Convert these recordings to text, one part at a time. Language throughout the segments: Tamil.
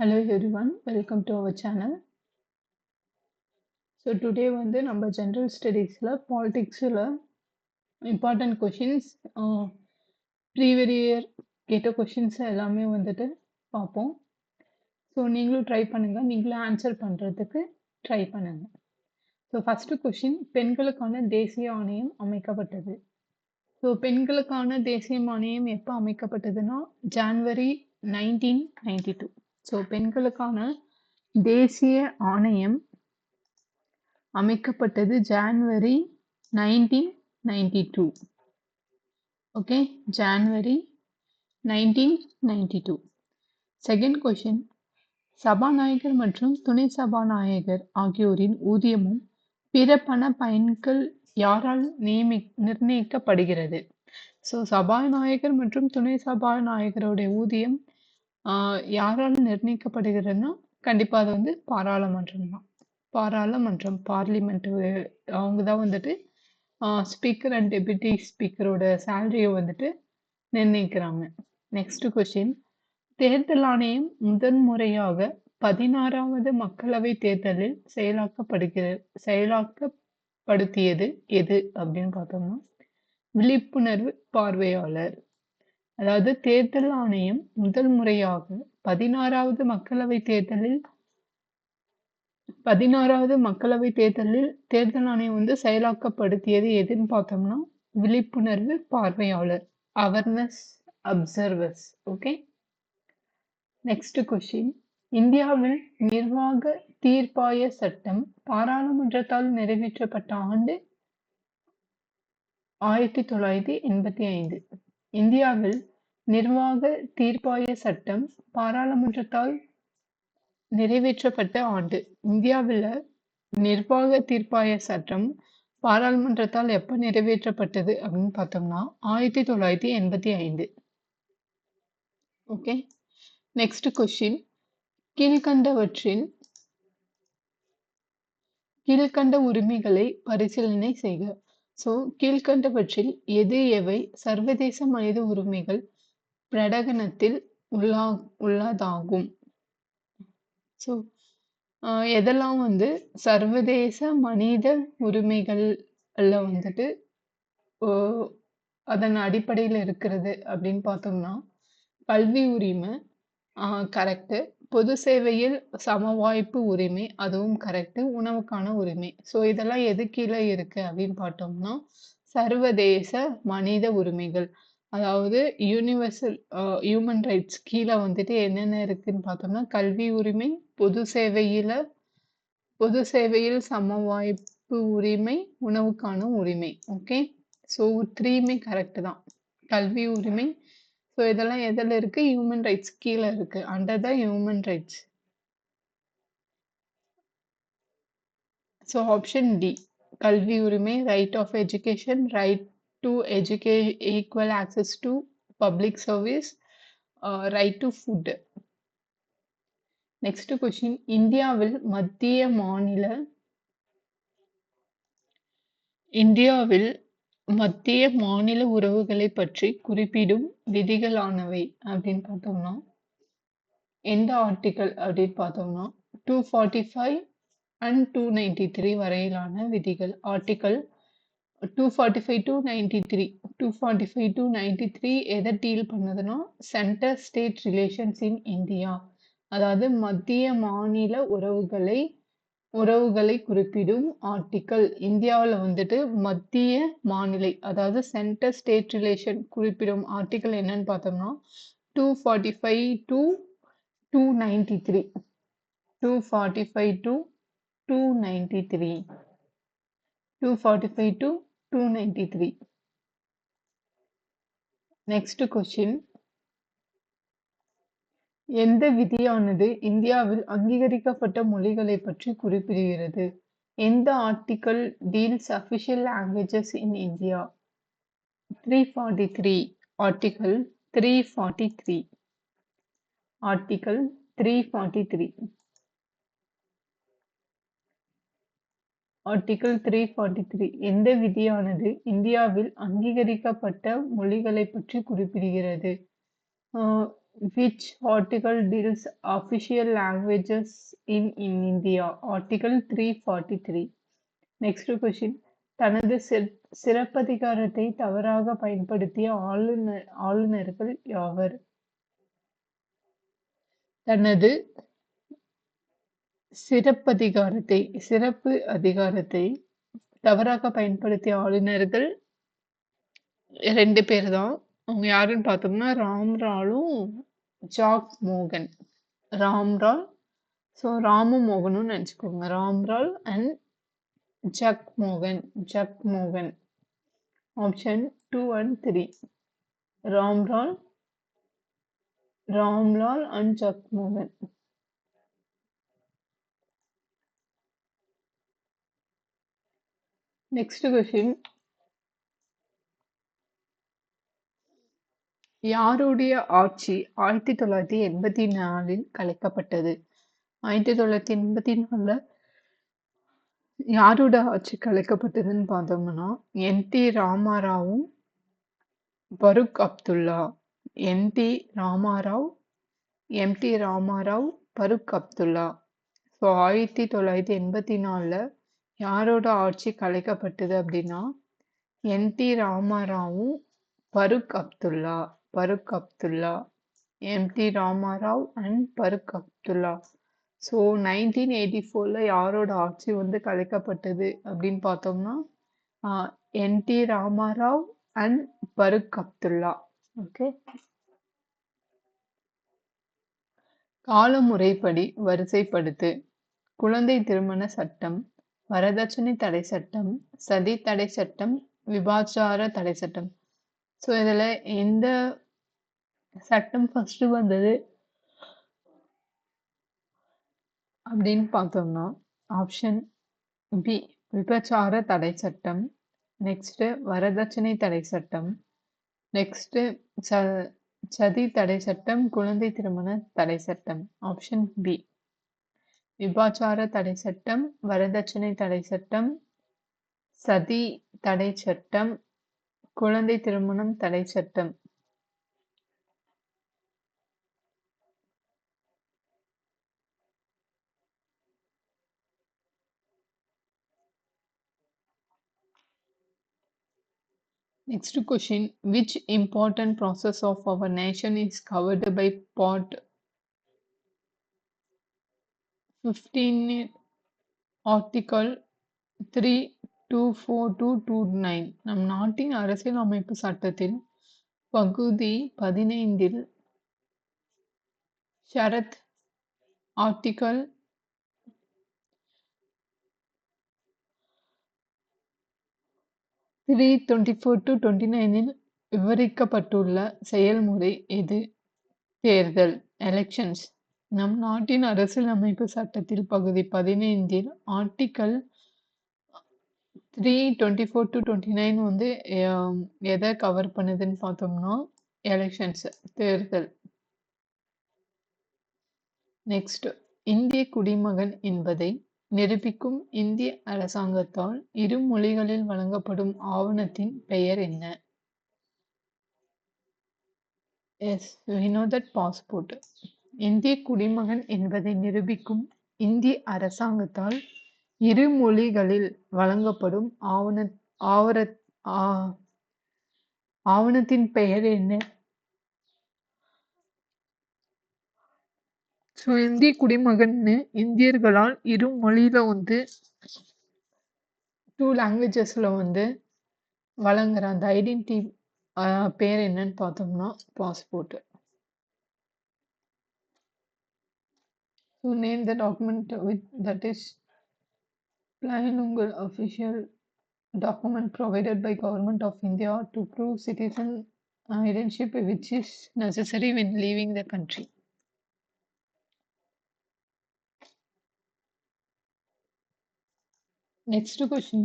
Hello everyone, welcome to our channel. So today நம்ம general studiesல politicsல important questions previous year கேட்ட questions எல்லாமே பார்ப்போம். ஸோ நீங்களும் ட்ரை பண்ணுங்க, நீங்களும் ஆன்சர் பண்ணுறதுக்கு ட்ரை பண்ணுங்க. ஸோ ஃபர்ஸ்ட் கொஷின், பெண்களுக்கான தேசிய ஆணையம் அமைக்கப்பட்டது. ஸோ பெண்களுக்கான தேசிய ஆணையம் எப்போ அமைக்கப்பட்டதுன்னா ஜான்வரி 1992. ஸோ பெண்களுக்கான தேசிய ஆணையம் அமைக்கப்பட்டது January 1992. Okay, January 1992. Second question, சபாநாயகர் மற்றும் துணை சபாநாயகர் ஆகியோரின் ஊதியமும் பிற பண பயன்கள் யாரால் நிர்ணயிக்கப்படுகிறது? ஸோ சபாநாயகர் மற்றும் துணை சபாநாயகருடைய ஊதியம் யாரால் நிர்ணயிக்கப்படுகிறதுனா கண்டிப்பாக அது பாராளுமன்றம் தான். பாராளுமன்றம், பார்லிமெண்ட், அவங்க தான் ஸ்பீக்கர் அண்ட் டெபுட்டி ஸ்பீக்கரோட சேலரியை நிர்ணயிக்கிறாங்க. நெக்ஸ்ட் கொஸ்டின், தேர்தல் ஆணையம் முதன்முறையாக 16வது மக்களவை தேர்தலில் செயலாக்கப்படுத்தியது எது அப்படின்னு பார்த்தோம்னா விழிப்புணர்வு பார்வையாளர். அதாவது தேர்தல் ஆணையம் முதல் முறையாக 16வது மக்களவை தேர்தலில் தேர்தல் ஆணையம் செயலாக்கப்படுத்தியது எதுன்னு பார்த்தோம்னா விழிப்புணர்வு பார்வையாளர், awareness observers. Okay, next question, இந்தியாவில் நிர்வாக தீர்ப்பாய சட்டம் பாராளுமன்றத்தால் நிறைவேற்றப்பட்ட ஆண்டு 1985. இந்தியாவில் நிர்வாக தீர்ப்பாய சட்டம் பாராளுமன்றத்தால் நிறைவேற்றப்பட்ட ஆண்டு. இந்தியாவில் நிர்வாக தீர்ப்பாய சட்டம் பாராளுமன்றத்தால் எப்ப நிறைவேற்றப்பட்டது அப்படின்னு பார்த்தோம்னா 1985. ஓகே, நெக்ஸ்ட் கொஸ்டின், கீழ்கண்ட உரிமைகளை பரிசீலனை செய்க. ஸோ கீழ்கண்டவற்றில் எது எவை சர்வதேச மனித உரிமைகள் பிரகடனத்தில் உள்ளதாகும்? ஸோ எதெல்லாம் சர்வதேச மனித உரிமைகள்ல அதன் அடிப்படையில் இருக்கிறது அப்படின்னு பார்த்தோம்னா கல்வி உரிமை கரெக்டு, பொது சேவையில் சம வாய்ப்பு உரிமை அதுவும் கரெக்டு, உணவுக்கான உரிமை. ஸோ இதெல்லாம் எது கீழே இருக்கு அப்படின்னு பார்த்தோம்னா சர்வதேச மனித உரிமைகள், அதாவது யூனிவர்சல் ஹியூமன் ரைட்ஸ் கீழே என்னென்ன இருக்குன்னு பார்த்தோம்னா கல்வி உரிமை, பொது சேவையில் சம வாய்ப்பு உரிமை, உணவுக்கான உரிமை. ஓகே, ஸோ 3மே கரெக்ட் தான். கல்வி உரிமை, ஸோ இதெல்லாம் எதில் இருக்கு? ஹியூமன் ரைட்ஸ் கீழே இருக்கு, under the human rights. So option D, கல்வி உரிமை, right of education, right to equal access to public service, right to food. Next question, இந்தியாவில் மத்திய மாநில உறவுகளை பற்றி குறிப்பிடும் விதிகளானவை அப்படின்னு பார்த்தோம்னா எந்த ஆர்டிகல் அப்படின்னு பார்த்தோம்னா 245 அண்ட் 293 வரையிலான விதிகள். ஆர்டிகல் 245 to 93, 245 to 93 எதை டீல் பண்ணுதுன்னா centre state relations in India, அதாவது மத்திய மாநில உறவுகளை குறிப்பிடும் ஆர்டிக்கல். இந்தியாவில் மத்திய மாநில, அதாவது சென்டர் ஸ்டேட் ரிலேஷன் குறிப்பிடும் ஆர்டிக்கல் என்னன்னு பார்த்தோம்னா 245 to 293, 245 to 293, 245 to 293. Next question, எந்த விதியானது இந்தியாவில் அங்கீகரிக்கப்பட்ட மொழிகளை பற்றி குறிப்பிடுகிறது? எந்த article deals official languages in India? 343, article 343, article 343, article 343. எந்த விதியானது இந்தியாவில் அங்கீகரிக்கப்பட்ட மொழிகளை பற்றி குறிப்பிடுகிறது? Which article deals official languages in India? Article 343. Next question. தனது சிறப்பதிகாரத்தை தவறாக பயன்படுத்திய ஆளுநர்கள் யாவர்? தனது சிறப்பு அதிகாரத்தை தவறாக பயன்படுத்திய ஆளுநர்கள் 2 பேர் தான். அவங்க யாருன்னு பார்த்தோம்னா ராம்ராலும் ஜாக் மோகன். ராம்ரால், ஸோ ராமும் மோகனும் நினச்சிக்கோங்க. Ramlal and Jagmohan. Option 2 and 3. Ramlal and Jagmohan. Next question. யாருடைய ஆட்சி 1984 கலைக்கப்பட்டது? 1984 யாரோட ஆட்சி கலைக்கப்பட்டதுன்னு பார்த்தோம்னா என்.டி. ராமாராவும் பருக் அப்துல்லா. எம்.டி. ராமாராவ், பருக் அப்துல்லா. ஸோ 1984 யாரோட ஆட்சி கலைக்கப்பட்டது அப்படின்னா என்.டி. ராமாராவும் Farooq Abdullah. M D. Ramarao and Farooq Abdullah. So 1984 யாரோட ஆட்சி வந்து கலைக்கப்பட்டது அப்படின்னு பார்த்தோம்னா N T. Ramarao and Farooq Abdullah. Okay. காலமுறைப்படி வரிசைப்படுத்து. குழந்தை திருமண சட்டம், வரதட்சணை தடை சட்டம், சதி தடை சட்டம், விபாச்சார தடை சட்டம். ஸோ இதில் எந்த சட்டம் ஃபர்ஸ்ட் வந்தது அப்படின்னு பார்த்தோம்னா ஆப்ஷன் பி விபச்சார தடை சட்டம். நெக்ஸ்ட் வரதட்சணை தடை சட்டம். நெக்ஸ்ட் சதி தடை சட்டம், குழந்தை திருமண தடை சட்டம். ஆப்ஷன் பி விபச்சார தடை சட்டம், வரதட்சணை தடை சட்டம், சதி தடை சட்டம், குழந்தை திருமணம் தடை சட்டம். Next question. Which important process of our nation is covered by Part 15 Article 324-29? நம் நாட்டின் அரசியலமைப்பு சட்டத்தில் பகுதி 15 ஷரத் ஆர்டிகல் 324-29 விவரிக்கப்பட்டுள்ள செயல்முறை எது? தேர்தல், எலெக்ஷன்ஸ். நம் நாட்டின் அரசியலமைப்பு சட்டத்தில் பகுதி 15 ஆர்டிகல் 324-29 வந்து எதை கவர் பண்ணுதுன்னு பார்த்தோம்னா எலெக்ஷன்ஸ், தேர்தல். நெக்ஸ்ட். இந்திய குடிமகன் என்பதை நிரூபிக்கும் இந்திய அரசாங்கத்தால் இரு மொழிகளில் வழங்கப்படும் ஆவணத்தின் பெயர் என்ன? Yes, we know that passport. இந்திய குடிமகன் என்பதை நிரூபிக்கும் இந்திய அரசாங்கத்தால் இரு மொழிகளில் வழங்கப்படும் ஆவணத்தின் பெயர் என்ன? ஸோ இந்திய குடிமகன்னு இந்தியர்களால் இரு மொழியில வந்து 2 லாங்குவேஜஸ்ல வந்து வழங்குற அந்த ஐடென்டிட்டி பேர் என்னன்னு பார்த்தோம்னா passport. So name the document that is plain உங்கள் official document provided by Government of India to prove citizen identity which is necessary when leaving the country. Next question.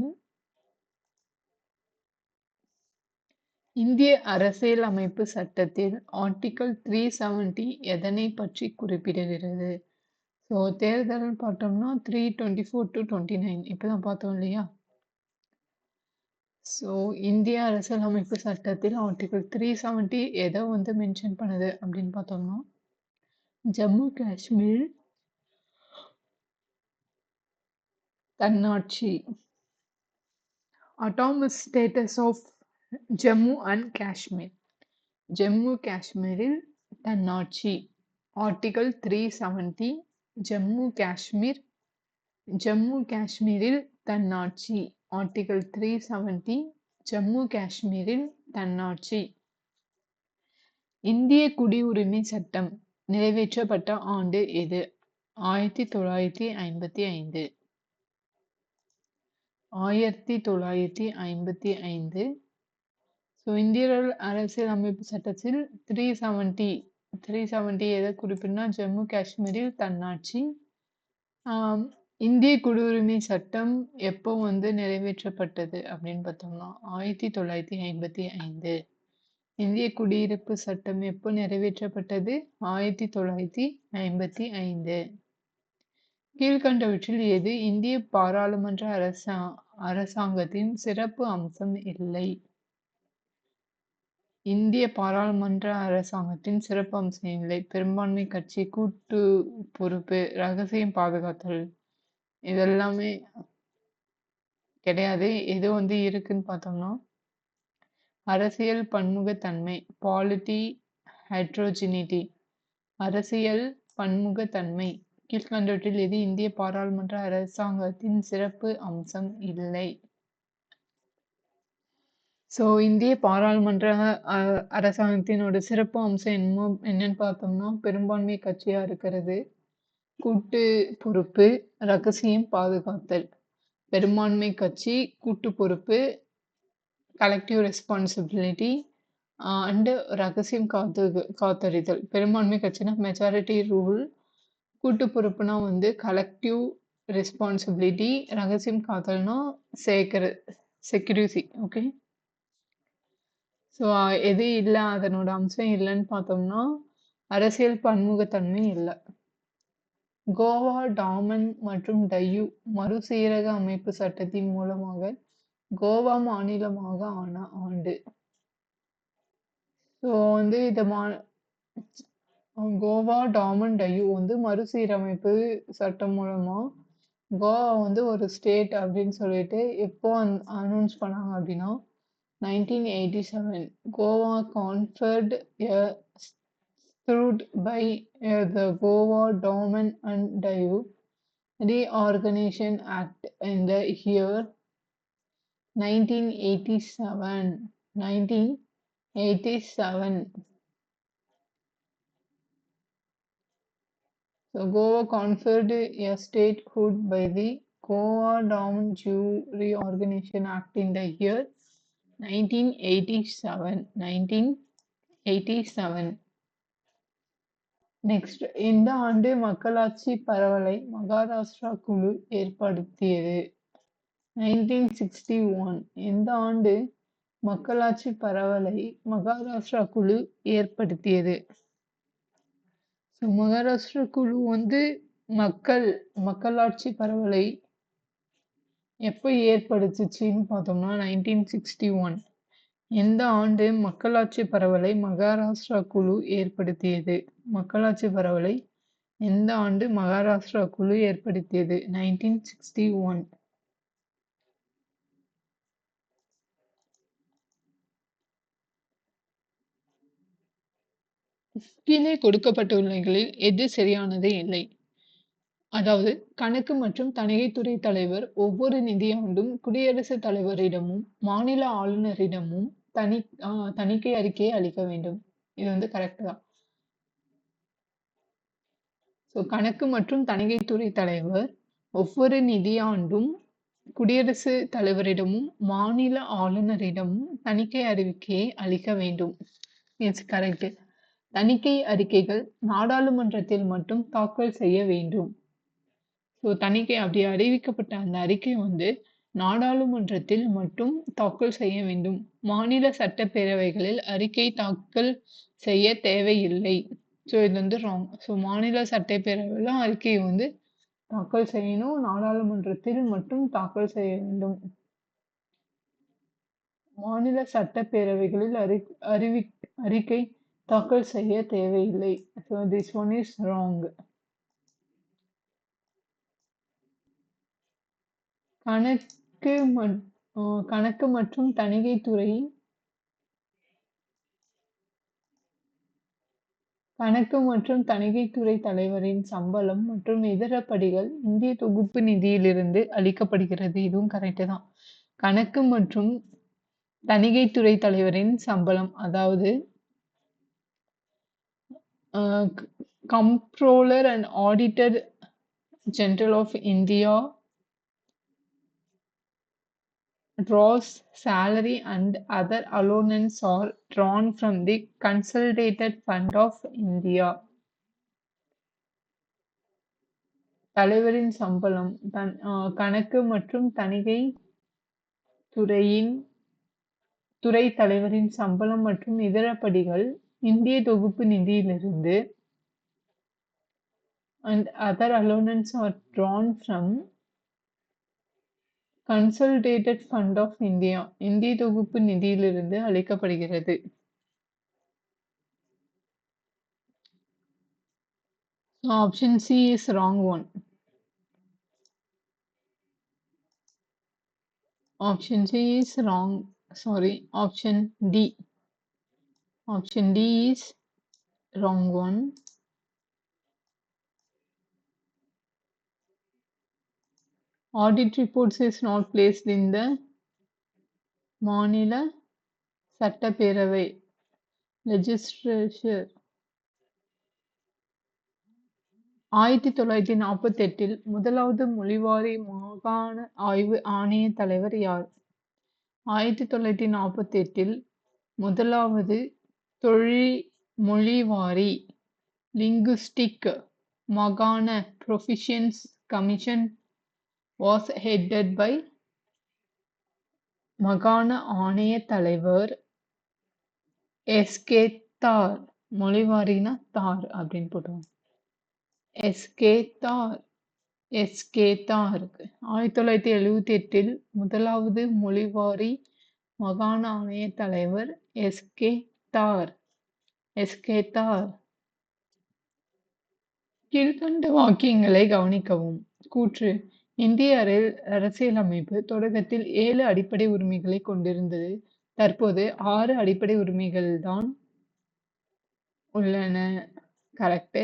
இந்திய அரசியலமைப்பு சட்டத்தில் ஆர்டிகல் 370 எதனை பற்றி குறிப்பிடுகிறது? ஸோ தேர்தல் பார்த்தோம்னா 324-29 இப்போதான் பார்த்தோம் இல்லையா? ஸோ இந்திய அரசியலமைப்பு சட்டத்தில் ஆர்டிகிள் 370 எதை வந்து மென்ஷன் பண்ணுது அப்படின்னு பார்த்தோம்னா, ஜம்மு காஷ்மீர் தன்னாட்சி, autonomous status of Jammu and Kashmir, Jammu காஷ்மீரில் தன்னாட்சி, ஆர்டிகிள் 370 ஜம்மு காஷ்மீர், ஜம்மு காஷ்மீரில் தன்னாட்சி, ஆர்டிகிள் 370 ஜம்மு காஷ்மீரில் தன்னாட்சி. இந்திய குடியுரிமை சட்டம் நிறைவேற்றப்பட்ட ஆண்டு எது? 1955. 1955. ஸோ இந்திய அரசியலமைப்பு சட்டத்தில் 370 எதை குறிப்பிடுனா ஜம்மு காஷ்மீரில் தன்னாட்சி. இந்திய குடியுரிமை சட்டம் எப்போ வந்து நிறைவேற்றப்பட்டது அப்படின்னு பார்த்தோம்னா 1955. இந்திய குடியிருப்பு சட்டம் எப்போ நிறைவேற்றப்பட்டது? 1955. கீழ்கண்டவற்றில் எது இந்திய பாராளுமன்ற அரசாங்கத்தின் சிறப்பு அம்சம் இல்லை? இந்திய பாராளுமன்ற அரசாங்கத்தின் சிறப்பு அம்சம் இல்லை. பெரும்பான்மை கட்சி, கூட்டு பொறுப்பு, ரகசியம் பாதுகாத்தல், இதெல்லாமே கிடையாது. எது வந்து இருக்குன்னு பார்த்தோம்னா அரசியல் பன்முகத்தன்மை, பாலிட்டி ஹெட்ரோஜினிட்டி, அரசியல் பன்முகத்தன்மை. கீழ்கண்டவற்றில் எது இந்திய பாராளுமன்ற அரசாங்கத்தின் சிறப்பு அம்சம் இல்லை? ஸோ இந்திய பாராளுமன்ற அரசாங்கத்தினோட சிறப்பு அம்சம் என்னன்னு பார்த்தோம்னா பெரும்பான்மை கட்சியா இருக்கிறது, கூட்டு பொறுப்பு, ரகசியம் பாதுகாத்தல். பெரும்பான்மை கட்சி, கூட்டு பொறுப்பு, கலெக்டிவ் ரெஸ்பான்சிபிலிட்டி அண்டு ரகசியம் காத்தறிதல். பெரும்பான்மை கட்சினா மெஜாரிட்டி ரூல், கூட்டு பொறுப்புனா வந்து கலெக்டிவ் ரெஸ்பான்சிபிலிட்டி, ரகசியம் காத்தல்னா செக்யூரிட்டி. ஓகே. ஸோ எது இல்லை, அதனோட அம்சம் இல்லைன்னு பார்த்தோம்னா அரசியல் பன்முகத்தன்மை இல்லை. கோவா, டாமன் மற்றும் டையூ மறுசீரக அமைப்பு சட்டத்தின் மூலமாக கோவா மாநிலமாக ஆன ஆண்டு. ஸோ வந்து இதை கோவா, டாமன், டையூ வந்து மறுசீரமைப்பு சட்டம் மூலமா கோவா வந்து ஒரு ஸ்டேட் அப்படின்னு சொல்லிட்டு எப்போ அனௌன்ஸ் பண்ணாங்க அப்படின்னா 1987. Goa conferred a Screwed by the Goa Daman and Diu Reorganization Act in the year 1987. 1987. So Goa conferred a statehood by the Goa Daman Diu Reorganization Act in the year 1987. 1987. Next, இந்த ஆண்டு மக்களாட்சி பரவலை மகாராஷ்டிரா குழு ஏற்படுத்தியது? 1961. இந்த ஆண்டு மக்களாட்சி பரவலை மகாராஷ்டிரா குழு ஏற்படுத்தியது? ஸோ மகாராஷ்டிரா குழு வந்து மக்களாட்சி பரவலை எப்போ ஏற்படுத்துச்சுன்னு பார்த்தோம்னா 1961. எந்த ஆண்டு மக்களாட்சி பரவலை மகாராஷ்டிரா குழு ஏற்படுத்தியது? மக்களாட்சி பரவலை எந்த ஆண்டு மகாராஷ்டிரா குழு ஏற்படுத்தியது? 1961. கீழே கொடுக்கப்பட்டுள்ளவைகளில் எது சரியானது இல்லை? அதாவது கணக்கு மற்றும் தணிக்கைத்துறை தலைவர் ஒவ்வொரு நிதியாண்டும் குடியரசுத் தலைவரிடமும் மாநில ஆளுநரிடமும் தணிக்கை அறிக்கையை அளிக்க வேண்டும். இது வந்து கரெக்ட் தான். ஸோ கணக்கு மற்றும் தணிக்கைத்துறை தலைவர் ஒவ்வொரு நிதியாண்டும் குடியரசுத் தலைவரிடமும் மாநில ஆளுநரிடமும் தணிக்கை அறிக்கையை அளிக்க வேண்டும். It's correct. தணிக்கை அறிக்கைகள் நாடாளுமன்றத்தில் மட்டும் தாக்கல் செய்ய வேண்டும். ஸோ தணிக்கை அப்படி அறிவிக்கப்பட்ட அந்த அறிக்கை வந்து நாடாளுமன்றத்தில் மட்டும் தாக்கல் செய்ய வேண்டும். மாநில சட்டப்பேரவைகளில் அறிக்கை தாக்கல் செய்ய தேவையில்லை. ஸோ இது வந்து ராங். ஸோ மாநில சட்டப்பேரவையில் அறிக்கையை வந்து தாக்கல் செய்யணும், நாடாளுமன்றத்தில் மட்டும் தாக்கல் செய்ய வேண்டும். மாநில சட்டப்பேரவைகளில் அறிக்கை தாக்கல் செய்ய தேவையில்லை. So this one is wrong. கணக்கு மற்றும் தணிக்கைத்துறை தலைவரின் சம்பளம் மற்றும் இதர படிகள் இந்திய தொகுப்பு நிதியிலிருந்து அளிக்கப்படுகிறது. இதுவும் கரெக்ட் தான். கணக்கு மற்றும் தணிக்கைத்துறை தலைவரின் சம்பளம், அதாவது comptroller and auditor general of India draws salary and other allowance are drawn from the Consolidated Fund of India. தலைவரின் சம்பளம் கணக்கு மற்றும் தணிக்கை துறை தலைவரின் சம்பளம் மற்றும் இதர படிகள் இந்திய தொகுப்பு நிதியிலிருந்து and other allowance are drawn from Consolidated Fund of India. இந்திய தொகுப்பு நிதியிலிருந்து அளிக்கப்படுகிறது. Option C is wrong one. Option C is wrong. Sorry, option D. Option D is wrong one. Audit reports is not placed in the மாநில சட்டப்பேரவை legislature. 1948 முதலாவது மொழிவாரி மாகாண ஆய்வு ஆணைய தலைவர் யார்? 1948 முதலாவது மொழிவாரி linguistic மாகாண proficiency commission was headed by மாகாண ஆணைய தலைவர் எஸ்.கே. தார். மொழிவாரினா தார் அப்படின்னு போட்டுவாங்க. எஸ்.கே. தார். 1978 முதலாவது மொழிவாரி மாகாண ஆணைய தலைவர் எஸ்.கே. தார். கீழ்கண்ட வாக்கியங்களை கவனிக்கவும். கூற்று: இந்திய அரசியலமைப்பு தொடக்கத்தில் 7 அடிப்படை உரிமைகளை கொண்டிருந்தது. தற்போது 6 அடிப்படை உரிமைகள் தான் உள்ளன. கரெக்ட்.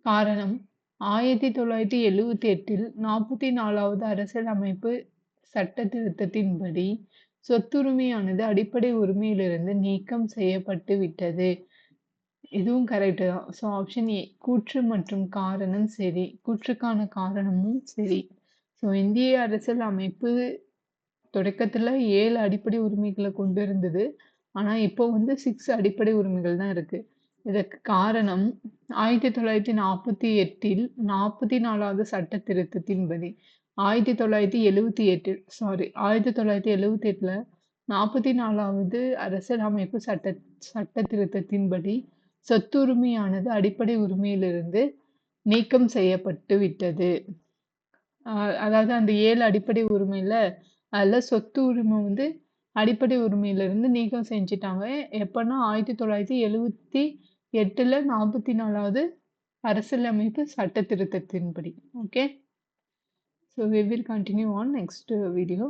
காரணம்: 1978 44வது அரசியலமைப்பு சட்ட திருத்தத்தின்படி சொத்துரிமையானது அடிப்படை உரிமையிலிருந்து நீக்கம் செய்யப்பட்டு விட்டது. இதுவும் கரெக்ட் தான். ஸோ ஆப்ஷன் ஏ, கூற்று மற்றும் காரணம் சரி. கூற்றுக்கான காரணமும் சரி. ஸோ இந்திய அரசியல் அமைப்பு தொடக்கத்தில் 7 அடிப்படை உரிமைகளை கொண்டு இருந்தது. ஆனால் இப்போ 6 அடிப்படை உரிமைகள் தான் இருக்கு. இதற்கு காரணம் 1948 44வது சட்ட திருத்தத்தின்படி 1978 44வது அரசியலமைப்பு சட்ட திருத்தத்தின்படி சொத்துரிமையானது அடிப்படை உரிமையிலிருந்து நீக்கம் செய்யப்பட்டு விட்டது. அதாவது அந்த 7 அடிப்படை உரிமையில அதில் சொத்து உரிமை அடிப்படை உரிமையிலிருந்து நீக்கம் செஞ்சுட்டாங்க. எப்பன்னா 1978 44வது அரசியலமைப்பு சட்ட திருத்தத்தின்படி. Okay, so we will continue on next video.